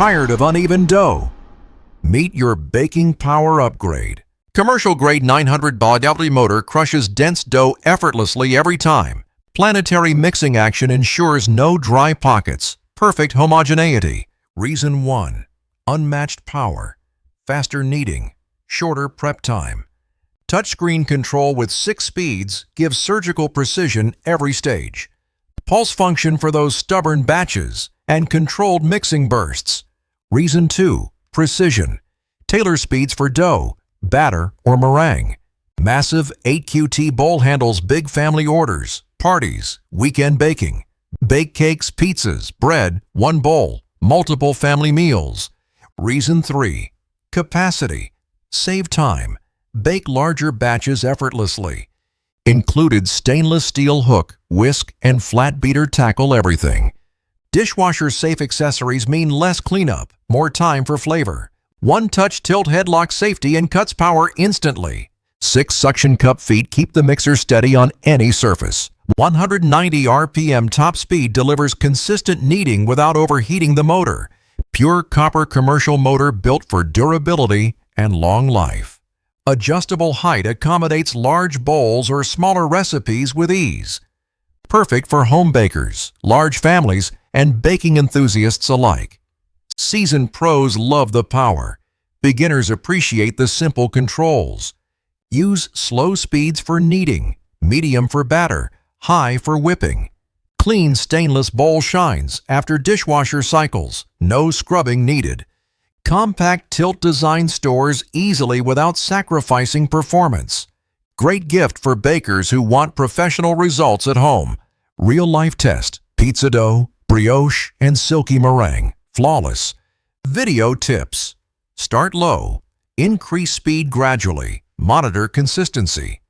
Tired of uneven dough? Meet your baking power upgrade. Commercial-grade 900 baud motor crushes dense dough effortlessly every time. Planetary mixing action ensures no dry pockets. Perfect homogeneity. Reason 1. Unmatched power. Faster kneading. Shorter prep time. Touchscreen control with 6 speeds gives surgical precision every stage. Pulse function for those stubborn batches and controlled mixing bursts. Reason 2. Precision. Tailor speeds for dough, batter, or meringue. Massive 8QT bowl handles big family orders, parties, weekend baking. Bake cakes, pizzas, bread, 1 bowl, multiple family meals. Reason 3. Capacity. Save time. Bake larger batches effortlessly. Included stainless steel hook, whisk, and flat beater tackle everything. Dishwasher-safe accessories mean less cleanup, more time for flavor. One-touch tilt headlock safety and cuts power instantly. 6 suction cup feet keep the mixer steady on any surface. 190 RPM top speed delivers consistent kneading without overheating the motor. Pure copper commercial motor built for durability and long life. Adjustable height accommodates large bowls or smaller recipes with ease. Perfect for home bakers, large families, and baking enthusiasts alike. Seasoned pros love the power. Beginners appreciate the simple controls. Use slow speeds for kneading, medium for batter, high for whipping. Clean stainless bowl shines after dishwasher cycles, no scrubbing needed. Compact tilt design stores easily without sacrificing performance. Great gift for bakers who want professional results at home. Real-life test, pizza dough, brioche, and silky meringue. Flawless. Video tips. Start low. Increase speed gradually. Monitor consistency.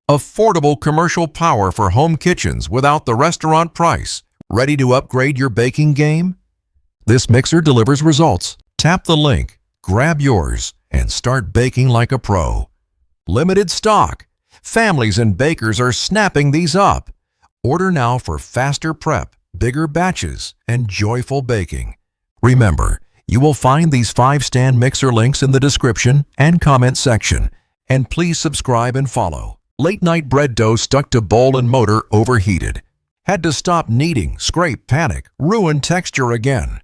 Affordable commercial power for home kitchens without the restaurant price. Ready to upgrade your baking game? This mixer delivers results. Tap the link, grab yours, and start baking like a pro. Limited stock. Families and bakers are snapping these up. Order now for faster prep, bigger batches, and joyful baking. Remember, you will find these 5-stand mixer links in the description and comment section. And please subscribe and follow. Late-night bread dough stuck to bowl and motor overheated. Had to stop kneading, scrape, panic, ruin texture again.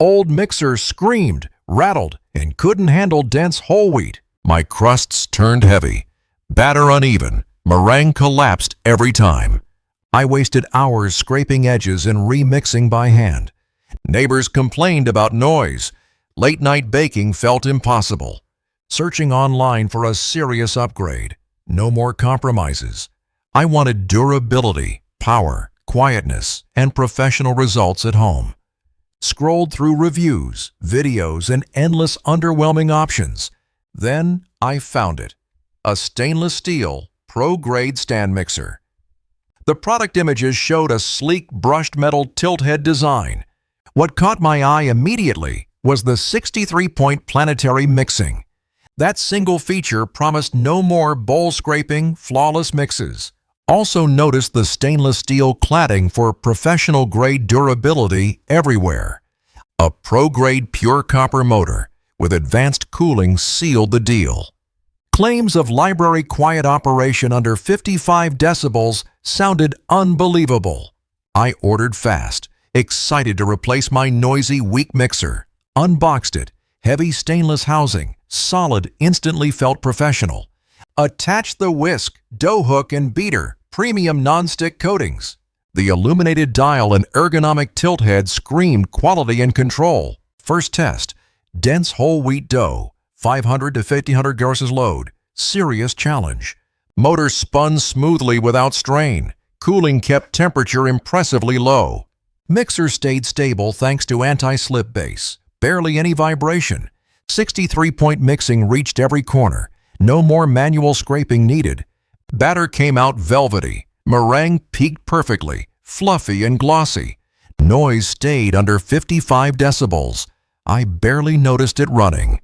Old mixer screamed, rattled, and couldn't handle dense whole wheat. My crusts turned heavy. Batter uneven. Meringue collapsed every time. I wasted hours scraping edges and remixing by hand. Neighbors complained about noise. Late-night baking felt impossible. Searching online for a serious upgrade. No more compromises. I wanted durability, power, quietness, and professional results at home. Scrolled through reviews, videos, and endless underwhelming options. Then I found it. A stainless steel, pro-grade stand mixer. The product images showed a sleek brushed metal tilt head design. What caught my eye immediately was the 63-point planetary mixing. That single feature promised no more bowl scraping, flawless mixes. Also notice the stainless steel cladding for professional-grade durability everywhere. A pro-grade pure copper motor with advanced cooling sealed the deal. Claims of library quiet operation under 55 decibels sounded unbelievable. I ordered fast, excited to replace my noisy, weak mixer. Unboxed it. Heavy stainless housing, solid, instantly felt professional. Attached the whisk, dough hook, and beater. Premium non-stick coatings. The illuminated dial and ergonomic tilt head screamed quality and control. First test. Dense whole wheat dough. 500 to 1500 grosses load. Serious challenge. Motor spun smoothly without strain. Cooling kept temperature impressively low. Mixer stayed stable thanks to anti-slip base. Barely any vibration. 63-point mixing reached every corner. No more manual scraping needed. Batter came out velvety. Meringue peaked perfectly, fluffy and glossy. Noise stayed under 55 decibels. I barely noticed it running.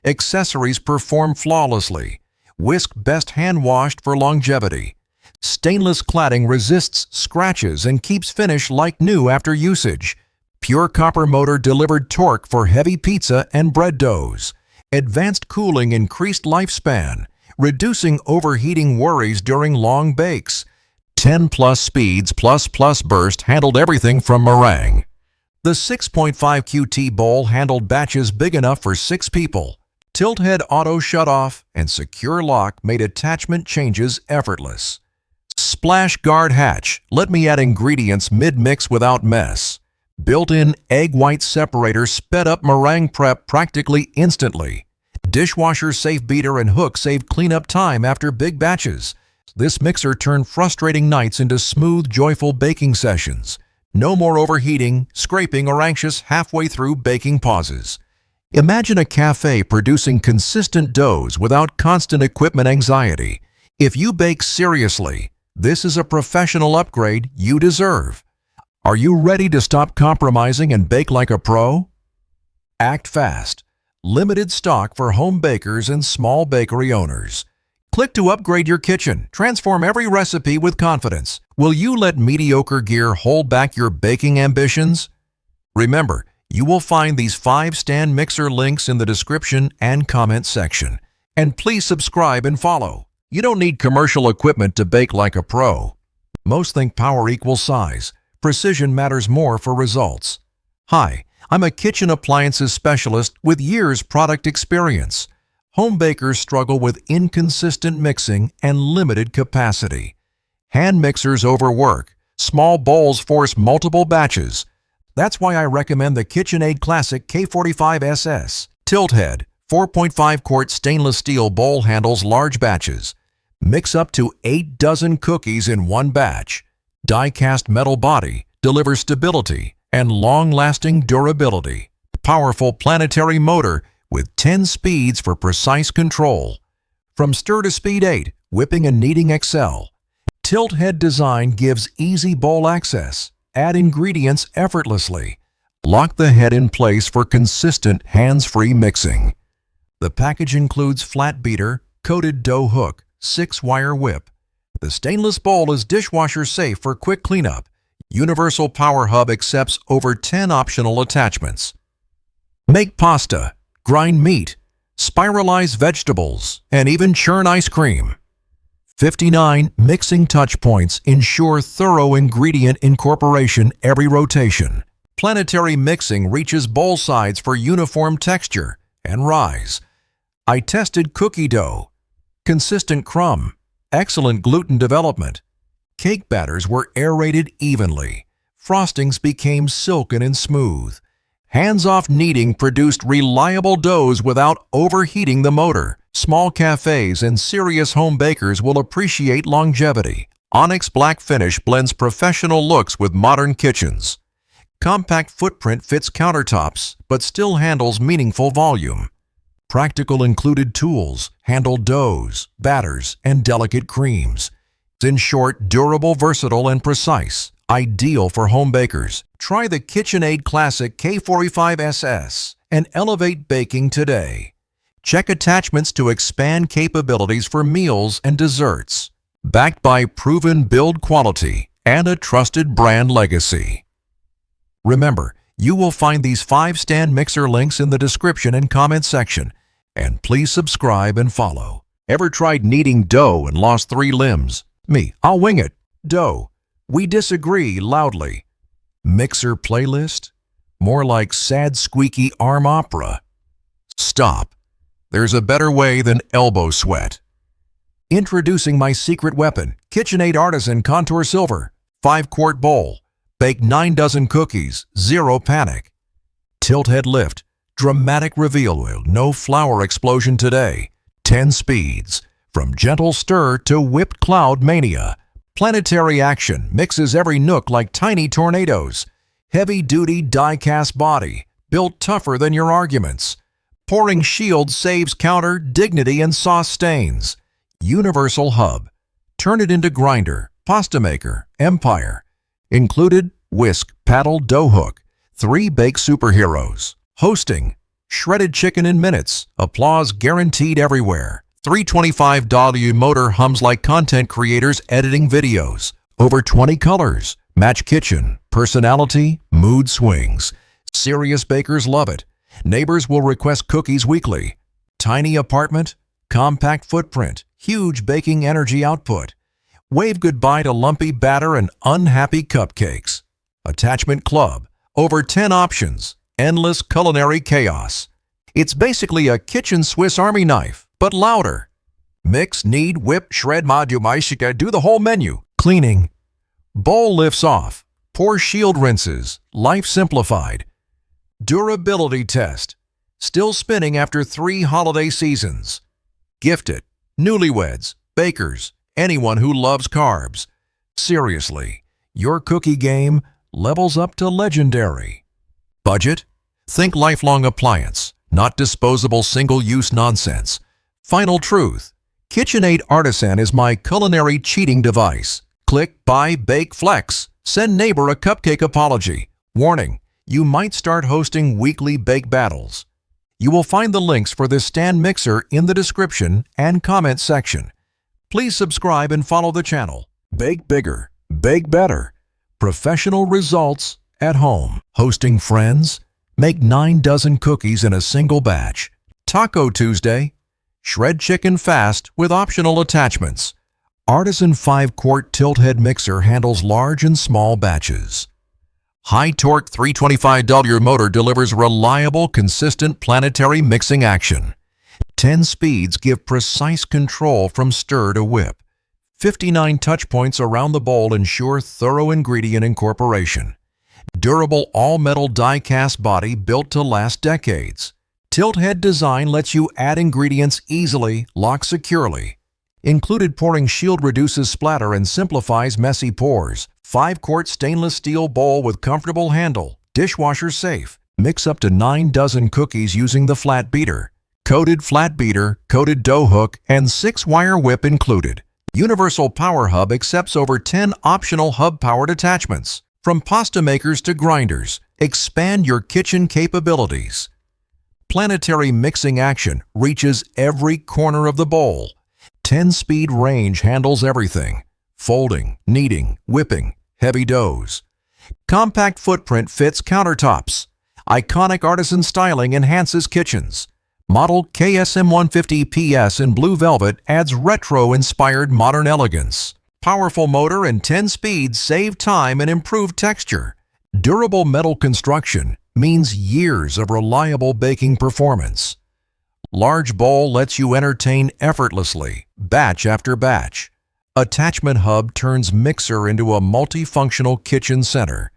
Accessories perform flawlessly. Whisk best hand-washed for longevity. Stainless cladding resists scratches and keeps finish like new after usage. Pure copper motor delivered torque for heavy pizza and bread doughs. Advanced cooling increased lifespan, reducing overheating worries during long bakes. 10 plus speeds plus burst handled everything from meringue. The 6.5 QT bowl handled batches big enough for 6 people. Tilt head auto shut-off and secure lock made attachment changes effortless. Splash guard hatch let me add ingredients mid-mix without mess. Built-in egg white separator sped up meringue prep practically instantly. Dishwasher safe beater and hook saved cleanup time after big batches. This mixer turned frustrating nights into smooth, joyful baking sessions. No more overheating, scraping, or anxious halfway through baking pauses. Imagine a cafe producing consistent doughs without constant equipment anxiety. If you bake seriously, this is a professional upgrade you deserve. Are you ready to stop compromising and bake like a pro? Act fast. Limited stock for home bakers and small bakery owners. Click to upgrade your kitchen. Transform every recipe with confidence. Will you let mediocre gear hold back your baking ambitions? Remember, you will find these 5 stand mixer links in the description and comment section. And please subscribe and follow. You don't need commercial equipment to bake like a pro. Most think power equals size. Precision matters more for results. Hi, I'm a kitchen appliances specialist with years product experience. Home bakers struggle with inconsistent mixing and limited capacity. Hand mixers overwork. Small bowls force multiple batches. That's why I recommend the KitchenAid Classic K45 SS. Tilt head, 4.5 quart stainless steel bowl handles large batches. Mix up to 8 dozen cookies in one batch. Die-cast metal body delivers stability and long-lasting durability. Powerful planetary motor with 10 speeds for precise control. From stir to speed 8, whipping and kneading excel. Tilt head design gives easy bowl access. Add ingredients effortlessly. Lock the head in place for consistent hands-free mixing. The package includes flat beater, coated dough hook, 6-wire whip. The stainless bowl is dishwasher safe for quick cleanup. Universal Power Hub accepts over 10 optional attachments. Make pasta, grind meat, spiralize vegetables, and even churn ice cream. 59 mixing touch points ensure thorough ingredient incorporation every rotation. Planetary mixing reaches bowl sides for uniform texture and rise. I tested cookie dough. Consistent crumb. Excellent gluten development. Cake batters were aerated evenly. Frostings became silken and smooth. Hands-off kneading produced reliable doughs without overheating the motor. Small cafes and serious home bakers will appreciate longevity. Onyx black finish blends professional looks with modern kitchens. Compact footprint fits countertops, but still handles meaningful volume. Practical included tools handle doughs, batters, and delicate creams. In short, durable, versatile, and precise. Ideal for home bakers. Try the KitchenAid Classic K45 SS and elevate baking today. Check attachments to expand capabilities for meals and desserts. Backed by proven build quality and a trusted brand legacy. Remember, you will find these 5 stand mixer links in the description and comment section. And please subscribe and follow. Ever tried kneading dough and lost 3 limbs? Me, I'll wing it. Dough. We disagree loudly. Mixer playlist? More like sad squeaky arm opera. Stop. There's a better way than elbow sweat. Introducing my secret weapon, KitchenAid Artisan Contour Silver. 5-quart bowl. Bake 9 dozen cookies, 0 panic. Tilt head lift. Dramatic reveal, no flour explosion today. 10 speeds. From gentle stir to whipped cloud mania. Planetary action mixes every nook like tiny tornadoes. Heavy-duty die-cast body, built tougher than your arguments. Pouring shield saves counter, dignity, and sauce stains. Universal hub. Turn it into grinder, pasta maker, empire. Included whisk, paddle, dough hook. 3 bake superheroes. Hosting. Shredded chicken in minutes. Applause guaranteed everywhere. 325 W motor hums like content creators editing videos. Over 20 colors. Match kitchen. Personality. Mood swings. Serious bakers love it. Neighbors will request cookies weekly. Tiny apartment, compact footprint, huge baking energy output. Wave goodbye to lumpy batter and unhappy cupcakes. Attachment club, over 10 options, endless culinary chaos. It's basically a kitchen Swiss Army knife, but louder. Mix, knead, whip, shred, do the whole menu. Cleaning. Bowl lifts off. Pour shield rinses. Life simplified. Durability test. Still spinning after 3 holiday seasons. Gift it. Newlyweds, bakers, anyone who loves carbs. Seriously, your cookie game levels up to legendary. Budget? Think lifelong appliance, not disposable single-use nonsense. Final truth. KitchenAid Artisan is my culinary cheating device. Click, buy, bake, flex. Send neighbor a cupcake apology. Warning, you might start hosting weekly bake battles. You will find the links for this stand mixer in the description and comment section. Please subscribe and follow the channel. Bake bigger, bake better. Professional results at home. Hosting friends? Make 9 dozen cookies in a single batch. Taco Tuesday? Shred chicken fast with optional attachments. Artisan 5-quart tilt-head mixer handles large and small batches. High-torque 325W motor delivers reliable, consistent planetary mixing action. 10 speeds give precise control from stir to whip. 59 touch points around the bowl ensure thorough ingredient incorporation. Durable all-metal die-cast body built to last decades. Tilt-head design lets you add ingredients easily, lock securely. Included pouring shield reduces splatter and simplifies messy pours. 5-quart stainless steel bowl with comfortable handle. Dishwasher safe. Mix up to 9 dozen cookies using the flat beater. Coated flat beater, coated dough hook, and 6-wire whip included. Universal Power Hub accepts over 10 optional hub-powered attachments. From pasta makers to grinders, expand your kitchen capabilities. Planetary mixing action reaches every corner of the bowl. 10-speed range handles everything. Folding, kneading, whipping, heavy doughs. Compact footprint fits countertops. Iconic artisan styling enhances kitchens. Model KSM 150 PS in blue velvet adds retro-inspired modern elegance. Powerful motor and 10 speeds save time and improve texture. Durable metal construction means years of reliable baking performance. Large bowl lets you entertain effortlessly, batch after batch. Attachment hub turns mixer into a multifunctional kitchen center.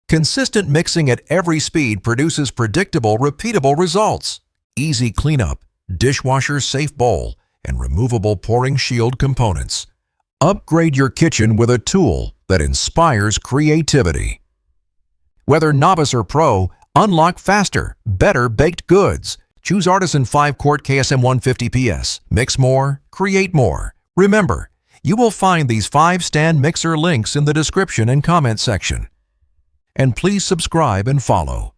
Consistent mixing at every speed produces predictable, repeatable results. Easy cleanup, dishwasher-safe bowl, and removable pouring shield components. Upgrade your kitchen with a tool that inspires creativity. Whether novice or pro, unlock faster, better baked goods. Choose Artisan 5-quart KSM 150 PS. Mix more, create more. Remember, you will find these 5-stand mixer links in the description and comment section. And please subscribe and follow.